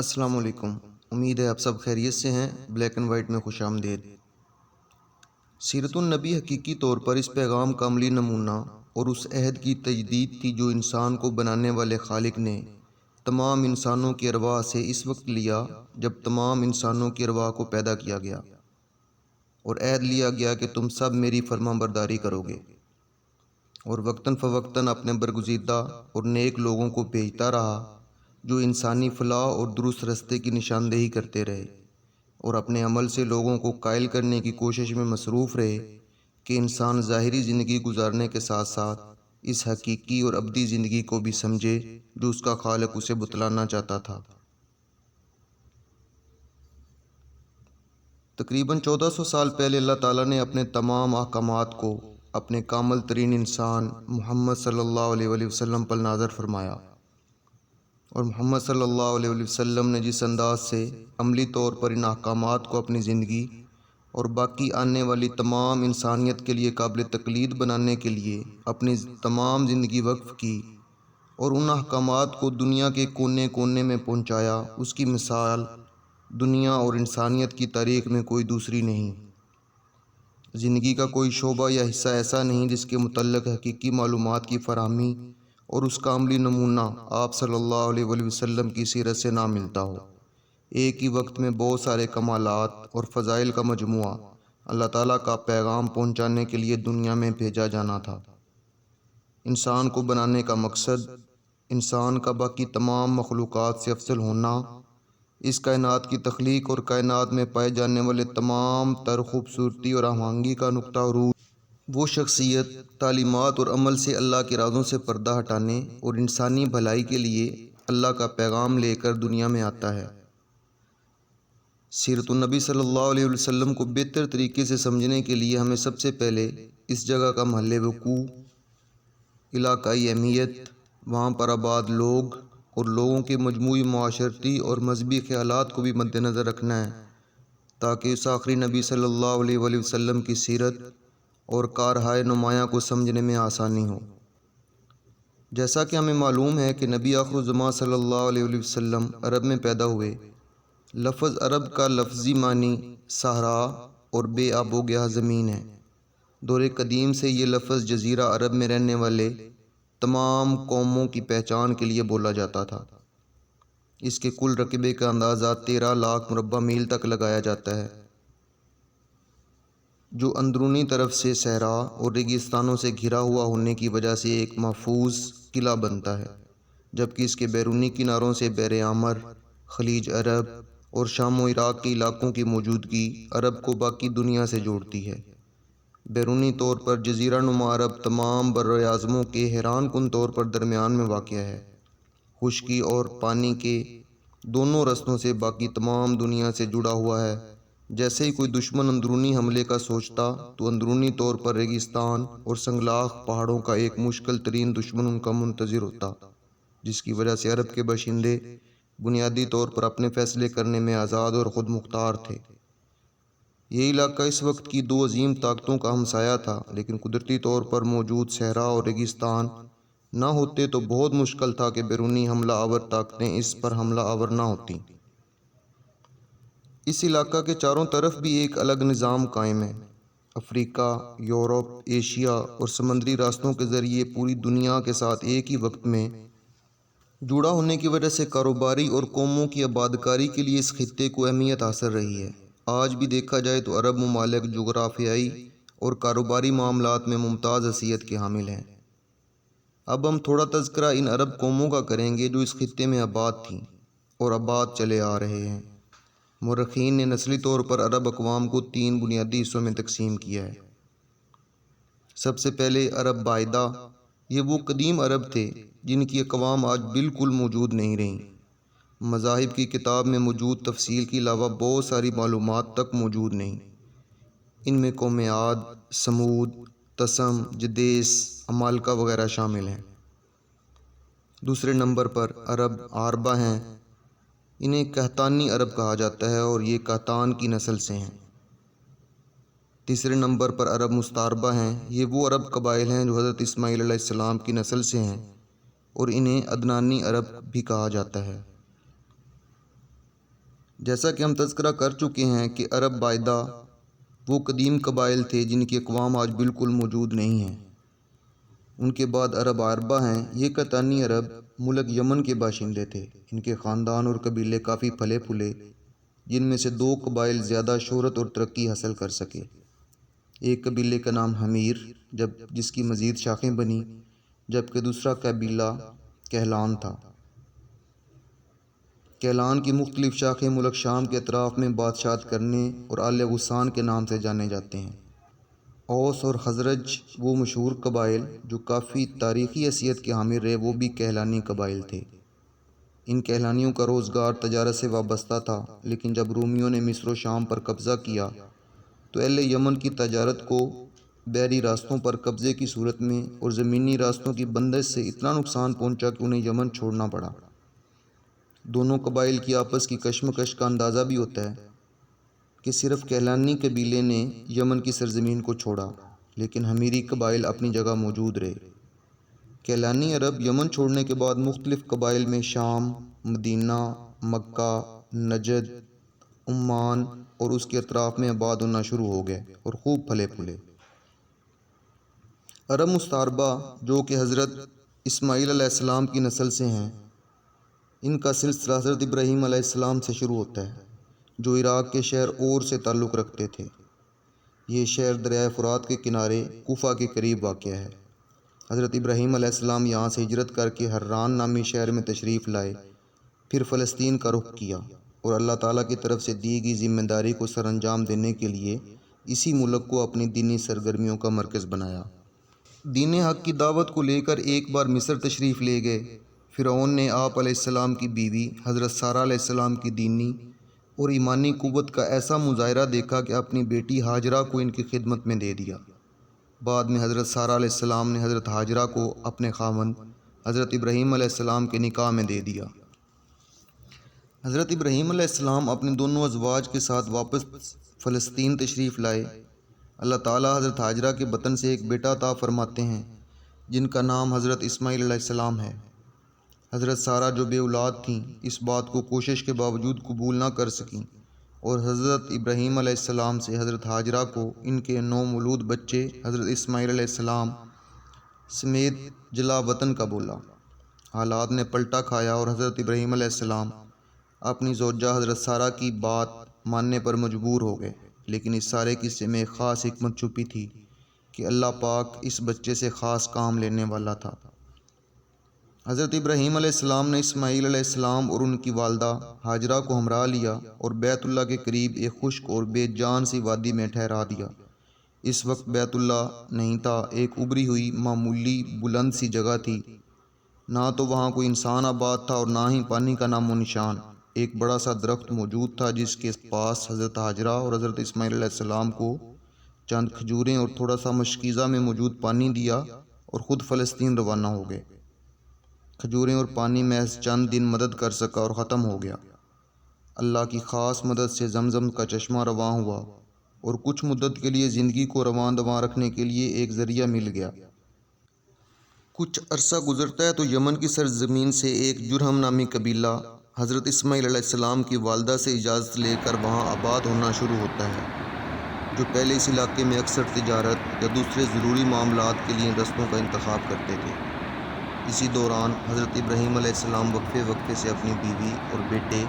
السلام علیکم۔ امید ہے آپ سب خیریت سے ہیں۔ بلیک اینڈ وائٹ میں خوش آمدید۔ سیرت النبی حقیقی طور پر اس پیغام کا عملی نمونہ اور اس عہد کی تجدید تھی جو انسان کو بنانے والے خالق نے تمام انسانوں کی ارواح سے اس وقت لیا جب تمام انسانوں کی ارواح کو پیدا کیا گیا اور عہد لیا گیا کہ تم سب میری فرما برداری کرو گے، اور وقتاً فوقتاً اپنے برگزیدہ اور نیک لوگوں کو بھیجتا رہا جو انسانی فلاح اور درست رستے کی نشاندہی کرتے رہے اور اپنے عمل سے لوگوں کو قائل کرنے کی کوشش میں مصروف رہے کہ انسان ظاہری زندگی گزارنے کے ساتھ ساتھ اس حقیقی اور ابدی زندگی کو بھی سمجھے جو اس کا خالق اسے بتلانا چاہتا تھا۔ تقریباً 1400 سال پہلے اللہ تعالیٰ نے اپنے تمام احکامات کو اپنے کامل ترین انسان محمد صلی اللہ علیہ وآلہ وسلم پر نازل فرمایا، اور محمد صلی اللہ علیہ وآلہ وسلم نے جس انداز سے عملی طور پر ان احکامات کو اپنی زندگی اور باقی آنے والی تمام انسانیت کے لیے قابل تقلید بنانے کے لیے اپنی تمام زندگی وقف کی اور ان احکامات کو دنیا کے کونے کونے میں پہنچایا، اس کی مثال دنیا اور انسانیت کی تاریخ میں کوئی دوسری نہیں۔ زندگی کا کوئی شعبہ یا حصہ ایسا نہیں جس کے متعلق حقیقی معلومات کی فراہمی اور اس کا عملی نمونہ آپ صلی اللہ علیہ وآلہ وسلم کی سیرت سے نہ ملتا ہو۔ ایک ہی وقت میں بہت سارے کمالات اور فضائل کا مجموعہ اللہ تعالیٰ کا پیغام پہنچانے کے لیے دنیا میں بھیجا جانا تھا۔ انسان کو بنانے کا مقصد انسان کا باقی تمام مخلوقات سے افضل ہونا، اس کائنات کی تخلیق اور کائنات میں پائے جانے والے تمام تر خوبصورتی اور ہم آہنگی کا نقطہ عروج وہ شخصیت تعلیمات اور عمل سے اللہ کے رازوں سے پردہ ہٹانے اور انسانی بھلائی کے لیے اللہ کا پیغام لے کر دنیا میں آتا ہے۔ سیرت النبی صلی اللہ علیہ وسلم کو بہتر طریقے سے سمجھنے کے لیے ہمیں سب سے پہلے اس جگہ کا محل وقوع، علاقائی اہمیت، وہاں پر آباد لوگ اور لوگوں کے مجموعی معاشرتی اور مذہبی خیالات کو بھی مد نظر رکھنا ہے تاکہ اس آخری نبی صلی اللہ علیہ وآلہ وسلم کی سیرت اور کارہائے نمایاں کو سمجھنے میں آسانی ہو۔ جیسا کہ ہمیں معلوم ہے کہ نبی آخر الزماں صلی اللہ علیہ وآلہ وسلم عرب میں پیدا ہوئے۔ لفظ عرب کا لفظی معنی صحرا اور بے آب و گیا زمین ہے۔ دور قدیم سے یہ لفظ جزیرہ عرب میں رہنے والے تمام قوموں کی پہچان کے لیے بولا جاتا تھا۔ اس کے کل رقبے کا اندازہ 13 لاکھ مربع میل تک لگایا جاتا ہے، جو اندرونی طرف سے صحرا اور ریگستانوں سے گھرا ہوا ہونے کی وجہ سے ایک محفوظ قلعہ بنتا ہے، جبکہ اس کے بیرونی کناروں سے بحر احمر، خلیج عرب اور شام و عراق کے علاقوں کی موجودگی عرب کو باقی دنیا سے جوڑتی ہے۔ بیرونی طور پر جزیرہ نما عرب تمام براعظموں کے حیران کن طور پر درمیان میں واقع ہے۔ خشکی اور پانی کے دونوں رستوں سے باقی تمام دنیا سے جڑا ہوا ہے۔ جیسے ہی کوئی دشمن اندرونی حملے کا سوچتا تو اندرونی طور پر ریگستان اور سنگلاخ پہاڑوں کا ایک مشکل ترین دشمن ان کا منتظر ہوتا، جس کی وجہ سے عرب کے باشندے بنیادی طور پر اپنے فیصلے کرنے میں آزاد اور خود مختار تھے۔ یہ علاقہ اس وقت کی دو عظیم طاقتوں کا ہمسایہ تھا، لیکن قدرتی طور پر موجود صحرا اور ریگستان نہ ہوتے تو بہت مشکل تھا کہ بیرونی حملہ آور طاقتیں اس پر حملہ آور نہ ہوتیں۔ اس علاقہ کے چاروں طرف بھی ایک الگ نظام قائم ہے۔ افریقہ، یورپ، ایشیا اور سمندری راستوں کے ذریعے پوری دنیا کے ساتھ ایک ہی وقت میں جڑا ہونے کی وجہ سے کاروباری اور قوموں کی آبادکاری کے لیے اس خطے کو اہمیت حاصل رہی ہے۔ آج بھی دیکھا جائے تو عرب ممالک جغرافیائی اور کاروباری معاملات میں ممتاز حیثیت کے حامل ہیں۔ اب ہم تھوڑا تذکرہ ان عرب قوموں کا کریں گے جو اس خطے میں آباد تھیں اور آباد چلے آ رہے ہیں۔ مورخین نے نسلی طور پر عرب اقوام کو 3 بنیادی حصوں میں تقسیم کیا ہے۔ سب سے پہلے عرب باحدہ، یہ وہ قدیم عرب تھے جن کی اقوام آج بالکل موجود نہیں رہیں۔ مذاہب کی کتاب میں موجود تفصیل کے علاوہ بہت ساری معلومات تک موجود نہیں۔ ان میں قوم عاد، سمود، تسم، جدیس، عمالقہ وغیرہ شامل ہیں۔ دوسرے نمبر پر عرب عاربہ ہیں۔ انہیں قحطانی عرب کہا جاتا ہے اور یہ قحطان کی نسل سے ہیں۔ تیسرے نمبر پر عرب مستعربہ ہیں۔ یہ وہ عرب قبائل ہیں جو حضرت اسماعیل علیہ السلام کی نسل سے ہیں اور انہیں عدنانی عرب بھی کہا جاتا ہے۔ جیسا کہ ہم تذکرہ کر چکے ہیں کہ عرب باعدہ وہ قدیم قبائل تھے جن کی اقوام آج بالکل موجود نہیں ہیں۔ ان کے بعد عرب عربہ ہیں۔ یہ قطانی عرب ملک یمن کے باشندے تھے۔ ان کے خاندان اور قبیلے کافی پھلے پھولے، جن میں سے 2 قبائل زیادہ شہرت اور ترقی حاصل کر سکے۔ ایک قبیلے کا نام حمیر جس کی مزید شاخیں بنی، جبکہ دوسرا قبیلہ کہلان تھا۔ کہلان کی مختلف شاخیں ملک شام کے اطراف میں بادشاہت کرنے اور آل غسان کے نام سے جانے جاتے ہیں۔ اوس اور خزرج وہ مشہور قبائل جو کافی تاریخی حیثیت کے حامل رہے، وہ بھی کہلانی قبائل تھے۔ ان کہلانیوں کا روزگار تجارت سے وابستہ تھا، لیکن جب رومیوں نے مصر و شام پر قبضہ کیا تو اہل یمن کی تجارت کو بحری راستوں پر قبضے کی صورت میں اور زمینی راستوں کی بندش سے اتنا نقصان پہنچا کہ انہیں یمن چھوڑنا پڑا۔ دونوں قبائل کی آپس کی کشمکش کا اندازہ بھی ہوتا ہے کہ صرف کہلانی قبیلے نے یمن کی سرزمین کو چھوڑا، لیکن حمیری قبائل اپنی جگہ موجود رہے۔ کہلانی عرب یمن چھوڑنے کے بعد مختلف قبائل میں شام، مدینہ، مکہ، نجد، عمان اور اس کے اطراف میں آباد ہونا شروع ہو گئے اور خوب پھلے پھولے۔ عرب مستعربہ جو کہ حضرت اسماعیل علیہ السلام کی نسل سے ہیں، ان کا سلسلہ حضرت ابراہیم علیہ السلام سے شروع ہوتا ہے، جو عراق کے شہر اور سے تعلق رکھتے تھے۔ یہ شہر دریائے فرات کے کنارے کوفہ کے قریب واقع ہے۔ حضرت ابراہیم علیہ السلام یہاں سے ہجرت کر کے حران نامی شہر میں تشریف لائے، پھر فلسطین کا رخ کیا اور اللہ تعالیٰ کی طرف سے دی گئی ذمہ داری کو سر انجام دینے کے لیے اسی ملک کو اپنی دینی سرگرمیوں کا مرکز بنایا۔ دین حق کی دعوت کو لے کر ایک بار مصر تشریف لے گئے۔ فرعون نے آپ علیہ السلام کی بیوی حضرت سارہ علیہ السلام کی دینی اور ایمانی قوت کا ایسا مظاہرہ دیکھا کہ اپنی بیٹی ہاجرہ کو ان کی خدمت میں دے دیا۔ بعد میں حضرت سارہ علیہ السلام نے حضرت ہاجرہ کو اپنے خاوند حضرت ابراہیم علیہ السلام کے نکاح میں دے دیا۔ حضرت ابراہیم علیہ السلام اپنے دونوں ازواج کے ساتھ واپس فلسطین تشریف لائے۔ اللہ تعالیٰ حضرت ہاجرہ کے بطن سے ایک بیٹا عطا فرماتے ہیں جن کا نام حضرت اسماعیل علیہ السلام ہے۔ حضرت سارہ جو بے اولاد تھیں، اس بات کو کوشش کے باوجود قبول نہ کر سکیں اور حضرت ابراہیم علیہ السلام سے حضرت ہاجرہ کو ان کے نومولود بچے حضرت اسماعیل علیہ السلام سمیت جلا وطن کا بولا۔ حالات نے پلٹا کھایا اور حضرت ابراہیم علیہ السلام اپنی زوجہ حضرت سارہ کی بات ماننے پر مجبور ہو گئے، لیکن اس سارے قصے میں ایک خاص حکمت چھپی تھی کہ اللہ پاک اس بچے سے خاص کام لینے والا تھا۔ حضرت ابراہیم علیہ السلام نے اسماعیل علیہ السلام اور ان کی والدہ ہاجرہ کو ہمراہ لیا اور بیت اللہ کے قریب ایک خشک اور بے جان سی وادی میں ٹھہرا دیا۔ اس وقت بیت اللہ نہیں تھا، ایک ابری ہوئی معمولی بلند سی جگہ تھی۔ نہ تو وہاں کوئی انسان آباد تھا اور نہ ہی پانی کا نام و نشان۔ ایک بڑا سا درخت موجود تھا جس کے پاس حضرت ہاجرہ اور حضرت اسماعیل علیہ السلام کو چند کھجوریں اور تھوڑا سا مشکیزہ میں موجود پانی دیا اور خود فلسطین روانہ ہو گئے۔ کھجوریں اور پانی محض چند دن مدد کر سکا اور ختم ہو گیا۔ اللہ کی خاص مدد سے زمزم کا چشمہ رواں ہوا اور کچھ مدت کے لیے زندگی کو رواں دواں رکھنے کے لیے ایک ذریعہ مل گیا۔ کچھ عرصہ گزرتا ہے تو یمن کی سرزمین سے ایک جرہم نامی قبیلہ حضرت اسماعیل علیہ السلام کی والدہ سے اجازت لے کر وہاں آباد ہونا شروع ہوتا ہے، جو پہلے اس علاقے میں اکثر تجارت یا دوسرے ضروری معاملات کے لیے رستوں کا انتخاب کرتے تھے۔ اسی دوران حضرت ابراہیم علیہ السلام وقفے وقفے سے اپنی بیوی اور بیٹے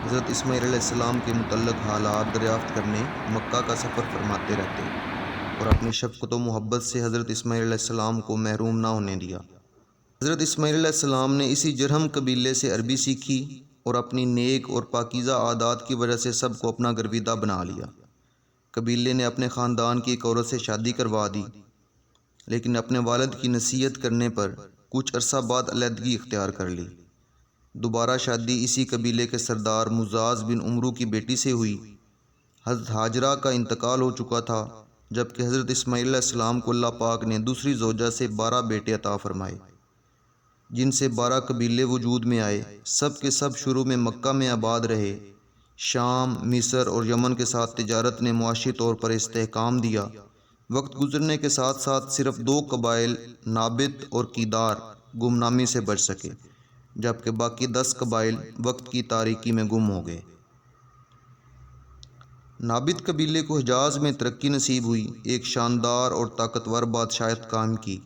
حضرت اسماعیل علیہ السلام کے متعلق حالات دریافت کرنے مکہ کا سفر فرماتے رہتے اور اپنی شفقت و محبت سے حضرت اسماعیل علیہ السلام کو محروم نہ ہونے دیا۔ حضرت اسماعیل علیہ السلام نے اسی جرہم قبیلے سے عربی سیکھی اور اپنی نیک اور پاکیزہ عادات کی وجہ سے سب کو اپنا گرویدہ بنا لیا۔ قبیلے نے اپنے خاندان کی ایک عورت سے شادی کروا دی، لیکن اپنے والد کی نصیحت کرنے پر کچھ عرصہ بعد علیحدگی اختیار کر لی۔ دوبارہ شادی اسی قبیلے کے سردار مزاز بن عمرو کی بیٹی سے ہوئی۔ حضرت ہاجرہ کا انتقال ہو چکا تھا، جبکہ حضرت اسماعیل علیہ السلام کو اللہ پاک نے دوسری زوجہ سے 12 بیٹے عطا فرمائے، جن سے 12 قبیلے وجود میں آئے۔ سب کے سب شروع میں مکہ میں آباد رہے۔ شام، مصر اور یمن کے ساتھ تجارت نے معاشی طور پر استحکام دیا۔ وقت گزرنے کے ساتھ ساتھ صرف 2 قبائل نابت اور کیدار گمنامی سے بچ سکے، جبکہ باقی 10 قبائل وقت کی تاریکی میں گم ہو گئے۔ نابد قبیلے کو حجاز میں ترقی نصیب ہوئی، ایک شاندار اور طاقتور بادشاہت قائم کی،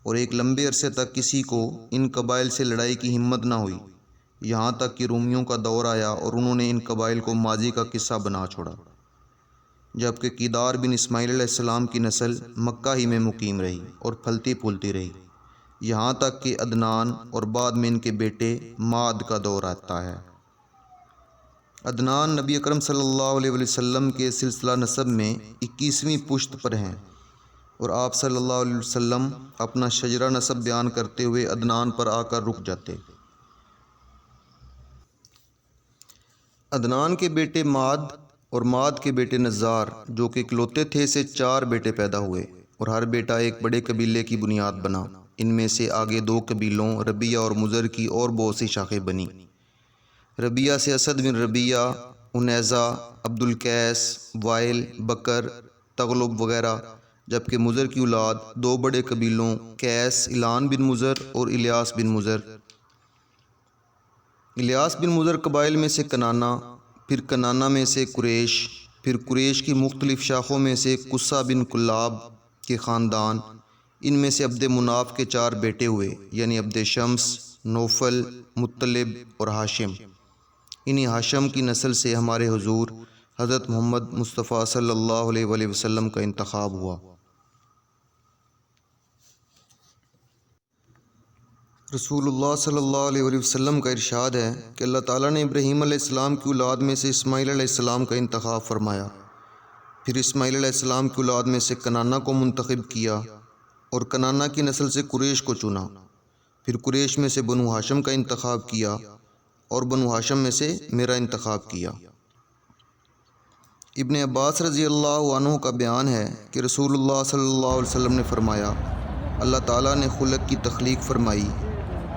اور ایک لمبے عرصے تک کسی کو ان قبائل سے لڑائی کی ہمت نہ ہوئی، یہاں تک کہ رومیوں کا دور آیا اور انہوں نے ان قبائل کو ماضی کا قصہ بنا چھوڑا، جبکہ کیدار بن اسماعیل علیہ السلام کی نسل مکہ ہی میں مقیم رہی اور پھلتی پھولتی رہی، یہاں تک کہ عدنان اور بعد میں ان کے بیٹے ماد کا دور آتا ہے۔ عدنان نبی اکرم صلی اللہ علیہ وسلم کے سلسلہ نسب میں 21ویں پشت پر ہیں، اور آپ صلی اللہ علیہ وسلم اپنا شجرہ نسب بیان کرتے ہوئے عدنان پر آ کر رک جاتے۔ عدنان کے بیٹے ماد اور ماد کے بیٹے نزار، جو کہ اکلوتے تھے، سے 4 بیٹے پیدا ہوئے، اور ہر بیٹا ایک بڑے قبیلے کی بنیاد بنا۔ ان میں سے آگے 2 قبیلوں ربیہ اور مضر کی اور بہت سی شاخیں بنی۔ ربیہ سے اسد بن ربیہ، انیزہ، عبد القیس، وائل، بکر، تغلب وغیرہ، جبکہ مضر کی اولاد 2 بڑے قبیلوں قیس، اعلان بن مضر اور الیاس بن مضر۔ الیاس بن مضر قبائل میں سے کنانہ، پھر کنانہ میں سے قریش، پھر قریش کی مختلف شاخوں میں سے قصہ بن کلاب کے خاندان۔ ان میں سے عبد مناف کے 4 بیٹے ہوئے، یعنی عبد شمس، نوفل، مطلب اور ہاشم۔ انہی ہاشم کی نسل سے ہمارے حضور حضرت محمد مصطفیٰ صلی اللہ علیہ وآلہ وسلم کا انتخاب ہوا۔ رسول اللہ صلی اللہ علیہ وآلہ وسلم کا ارشاد ہے کہ اللہ تعالیٰ نے ابراہیم علیہ السلام کی اولاد میں سے اسماعیل علیہ السلام کا انتخاب فرمایا، پھر اسماعیل علیہ السلام کی اولاد میں سے کنانہ کو منتخب کیا، اور کنانہ کی نسل سے قریش کو چنا، پھر قریش میں سے بنو ہاشم کا انتخاب کیا، اور بنو ہاشم میں سے میرا انتخاب کیا۔ ابن عباس رضی اللہ عنہ کا بیان ہے کہ رسول اللہ صلی اللہ علیہ وسلم نے فرمایا، اللہ تعالیٰ نے خلق کی تخلیق فرمائی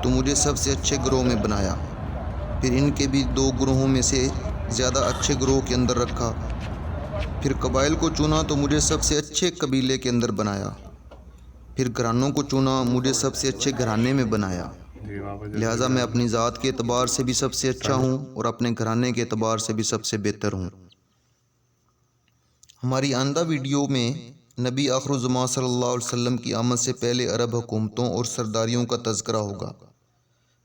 تو مجھے سب سے اچھے گروہ میں بنایا، پھر ان کے بھی 2 گروہوں میں سے زیادہ اچھے گروہ کے اندر رکھا، پھر قبائل کو چنا تو مجھے سب سے اچھے قبیلے کے اندر بنایا، پھر گھرانوں کو چنا، مجھے سب سے اچھے گھرانے میں بنایا، لہٰذا میں اپنی ذات کے اعتبار سے بھی سب سے اچھا ہوں اور اپنے گھرانے کے اعتبار سے بھی سب سے بہتر ہوں۔ ہماری آئندہ ویڈیو میں نبی آخر الزمان صلی اللہ علیہ وسلم کی آمد سے پہلے عرب حکومتوں اور سرداریوں کا تذکرہ ہوگا۔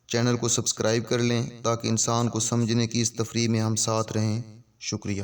چینل کو سبسکرائب کر لیں تاکہ انسان کو سمجھنے کی اس تفریح میں ہم ساتھ رہیں۔ شکریہ۔